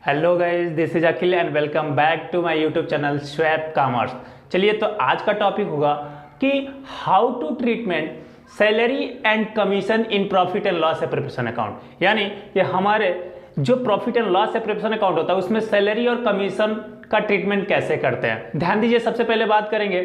Hello guys, this is Akhil and welcome back to my YouTube channel Swap Commerce. चलिए, तो आज का topic होगा कि how to treatment salary and commission in profit and loss separation account. यानी कि हमारे जो profit and loss separation account होता है उसमें सैलरी और कमीशन का ट्रीटमेंट कैसे करते हैं। ध्यान दीजिए, सबसे पहले बात करेंगे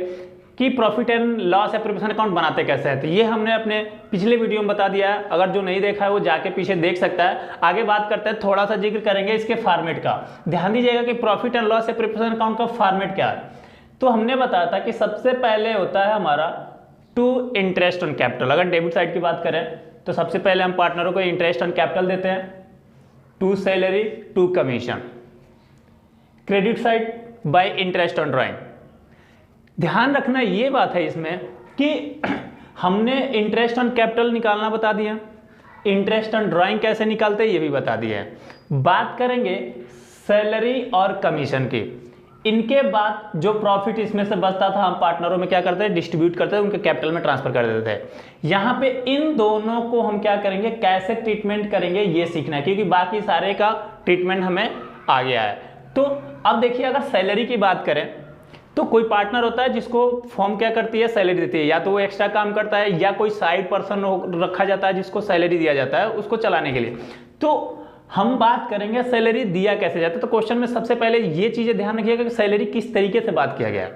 कि profit and loss separation account बनाते कैसे हैं। तो ये हमने अपने पिछले वीडियो में बता दिया है, अगर जो नहीं देखा है वो जाके पीछे देख सकता है। आगे बात करते हैं, थोड़ा सा जिक्र करेंगे इसके फॉर्मेट का। ध्यान दीजिएगा कि profit and loss separation account का फॉर्मेट क्या है। तो हमने बताया था कि सबसे पहले होता है हमारा टू इंटरेस्ट ऑन कैपिटल। अगर डेबिट साइड की बात करें तो सबसे पहले हम पार्टनरों को इंटरेस्ट ऑन कैपिटल देते हैं, to salary to commission. Credit side by interest on drawing. ध्यान रखना ये बात है इसमें कि हमने इंटरेस्ट ऑन कैपिटल निकालना बता दिया, इंटरेस्ट ऑन ड्राइंग कैसे निकालते हैं ये भी बता दिया है। बात करेंगे सैलरी और कमीशन की। इनके बाद जो प्रॉफिट इसमें से बचता था हम पार्टनरों में क्या करते हैं, डिस्ट्रीब्यूट करते हैं, उनके कैपिटल में ट्रांसफर कर देते थे। यहाँ पे इन दोनों को हम क्या करेंगे, कैसे ट्रीटमेंट करेंगे ये सीखना है, क्योंकि बाकी सारे का ट्रीटमेंट हमें आ गया है। तो अब देखिए, अगर सैलरी की बात करें तो कोई पार्टनर होता है जिसको फर्म क्या करती है, सैलरी देती है। या तो वो एक्स्ट्रा काम करता है या कोई साइड पर्सन रखा जाता है जिसको सैलरी दिया जाता है उसको चलाने के लिए। तो हम बात करेंगे सैलरी दिया कैसे जाता है। तो क्वेश्चन में सबसे पहले ये चीजें ध्यान रखिएगा कि सैलरी किस तरीके से बात किया गया है।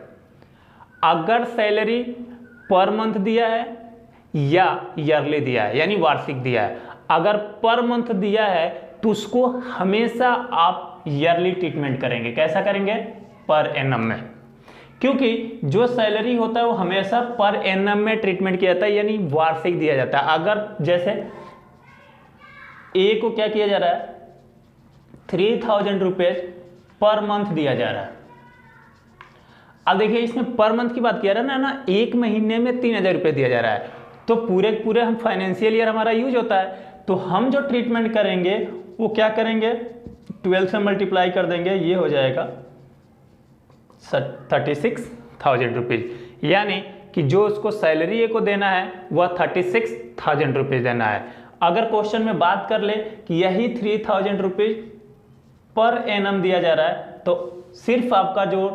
अगर सैलरी पर मंथ दिया है या ईयरली दिया है यानी वार्षिक दिया है, अगर पर मंथ दिया है तो उसको हमेशा आप ईयरली ट्रीटमेंट करेंगे। कैसा करेंगे, पर एनम में, क्योंकि जो सैलरी होता है वो हमेशा पर एनम में ट्रीटमेंट किया जाता है यानी वार्षिक दिया जाता है। अगर जैसे ए को क्या किया जा रहा है, 3000 रुपीज पर मंथ दिया जा रहा है। अब देखिए, इसमें पर मंथ की बात किया रहा है ना, एक महीने में 3000 रुपये दिया जा रहा है। तो पूरे हम फाइनेंशियल ईयर हमारा यूज होता है। तो हम जो ट्रीटमेंट करेंगे वो क्या करेंगे, 12 से मल्टीप्लाई कर देंगे, ये हो जाएगा 36,000 रुपीज। यानी कि जो उसको सैलरी को देना है वह 36,000 रुपीज देना है। अगर क्वेश्चन में बात कर ले कि यही 3,000 रुपीज पर एनम दिया जा रहा है तो सिर्फ आपका जो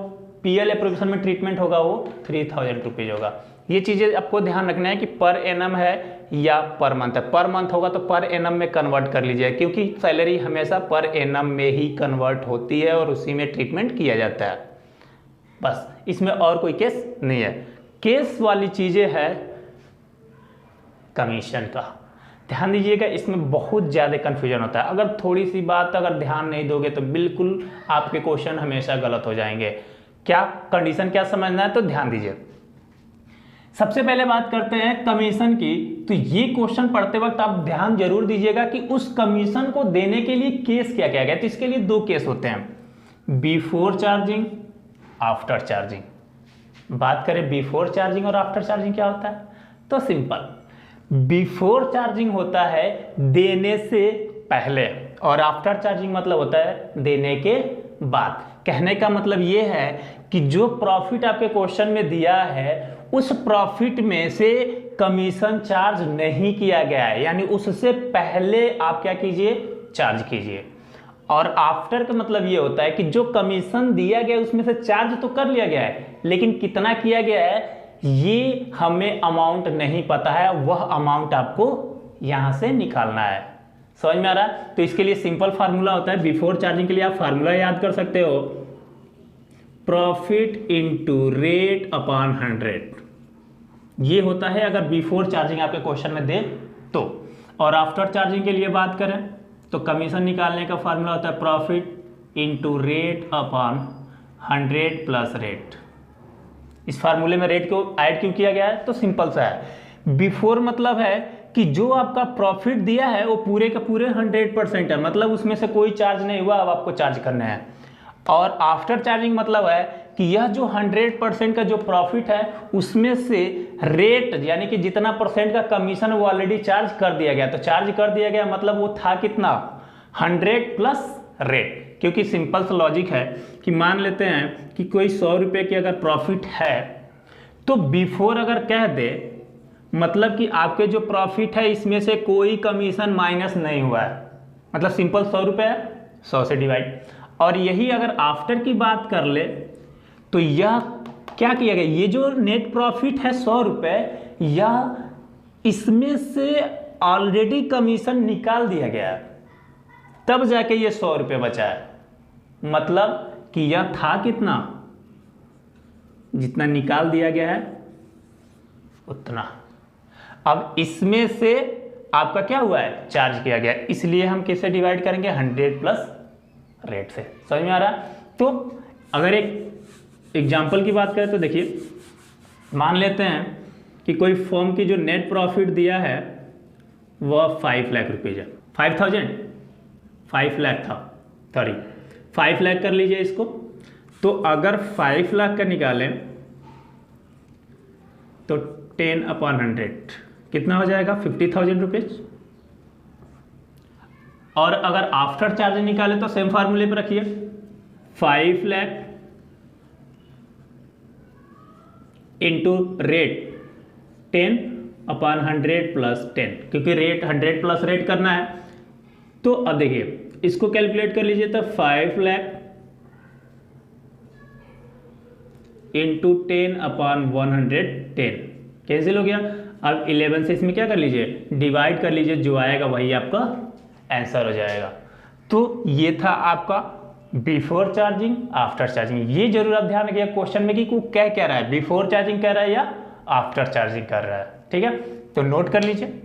पीएल एप्रोविजन में ट्रीटमेंट होगा वो 3,000 रुपीज होगा। ये चीजें आपको ध्यान रखना है कि पर एनम है या पर मंथ है। पर मंथ होगा तो पर एनम में कन्वर्ट कर लीजिए, क्योंकि सैलरी हमेशा पर एनम में ही कन्वर्ट होती है और उसी में ट्रीटमेंट किया जाता है। बस, इसमें और कोई केस नहीं है। केस वाली चीजें है कमीशन का। ध्यान दीजिएगा, इसमें बहुत ज़्यादा कन्फ्यूजन होता है। अगर थोड़ी सी बात अगर ध्यान नहीं दोगे तो बिल्कुल आपके क्वेश्चन हमेशा गलत हो जाएंगे। क्या कंडीशन क्या समझना है, तो ध्यान दीजिए। सबसे पहले बात करते हैं कमीशन की। तो ये क्वेश्चन पढ़ते वक्त आप ध्यान जरूर दीजिएगा कि उस कमीशन को देने के लिए केस क्या क्या गया। तो इसके लिए दो केस होते हैं, बिफोर चार्जिंग, आफ्टर चार्जिंग। बात करें बिफोर चार्जिंग और आफ्टर चार्जिंग क्या होता है, तो सिंपल, बिफोर चार्जिंग होता है देने से पहले और आफ्टर चार्जिंग मतलब होता है देने के बाद। कहने का मतलब ये है कि जो प्रॉफिट आपके क्वेश्चन में दिया है उस प्रॉफिट में से कमीशन चार्ज नहीं किया गया है, यानी उससे पहले आप क्या कीजिए, चार्ज कीजिए। और आफ्टर का मतलब ये होता है कि जो कमीशन दिया गया उसमें से चार्ज तो कर लिया गया है, लेकिन कितना किया गया है ये हमें अमाउंट नहीं पता है, वह अमाउंट आपको यहां से निकालना है। समझ में आ रहा है। तो इसके लिए सिंपल फार्मूला होता है, बिफोर चार्जिंग के लिए आप फार्मूला याद कर सकते हो, प्रॉफिट इनटू रेट अपॉन 100। ये होता है अगर बिफोर चार्जिंग आपके क्वेश्चन में दे तो। और आफ्टर चार्जिंग के लिए बात करें तो कमीशन निकालने का फार्मूला होता है profit into rate upon 100 plus rate. इस फार्मूले में रेट को ऐड क्यों किया गया है, तो सिंपल सा है। बिफोर मतलब है कि जो आपका प्रॉफिट दिया है वो पूरे के पूरे 100% है, मतलब उसमें से कोई चार्ज नहीं हुआ, अब आपको चार्ज करना है। और आफ्टर चार्जिंग मतलब है कि यह जो 100% का जो प्रॉफिट है उसमें से रेट यानी कि जितना परसेंट का कमीशन वो ऑलरेडी चार्ज कर दिया गया। तो चार्ज कर दिया गया मतलब वो था कितना, 100 प्लस रेट। क्योंकि सिंपल सा लॉजिक है कि मान लेते हैं कि कोई 100 रुपये की अगर प्रॉफिट है तो बिफोर अगर कह दे मतलब कि आपके जो प्रॉफिट है इसमें से कोई कमीशन माइनस नहीं हुआ है, मतलब सिंपल 100 रुपये है 100 से डिवाइड। और यही अगर आफ्टर की बात कर ले तो यह क्या किया गया, ये जो नेट प्रॉफिट है 100 रुपये, या इसमें से ऑलरेडी कमीशन निकाल दिया गया है, तब जाके ये 100 रुपये बचा है। मतलब कि यह था कितना, जितना निकाल दिया गया है उतना। अब इसमें से आपका क्या हुआ है, चार्ज किया गया, इसलिए हम किससे डिवाइड करेंगे, 100 प्लस रेट से। समझ में आ रहा है? तो अगर एक एग्जांपल की बात करें तो देखिए, मान लेते हैं कि कोई फर्म की जो नेट प्रॉफिट दिया है वह 5 लाख रुपये है, 5 लाख था, सॉरी 5 लाख कर लीजिए इसको। तो अगर 5 लाख का निकालें तो 10/100 कितना हो जाएगा, 50,000 रुपीज। और अगर आफ्टर चार्ज निकाले तो सेम फार्मूले पर रखिए, 5 लाख इंटू रेट 10/100 प्लस 10, क्योंकि रेट 100 प्लस रेट करना है। तो अब देखिए इसको कैलकुलेट कर लीजिए, तो 5 लाख इंटू 10/110 कैंसिल हो गया। अब 11 से इसमें क्या कर लीजिए, डिवाइड कर लीजिए, जो आएगा वही आपका आंसर हो जाएगा। तो ये था आपका बिफोर चार्जिंग, आफ्टर चार्जिंग। ये जरूर आप ध्यान रखिए क्वेश्चन में कि क्या कह रहा है, बिफोर चार्जिंग कह रहा है या आफ्टर चार्जिंग कर रहा है। ठीक है, तो नोट कर लीजिए।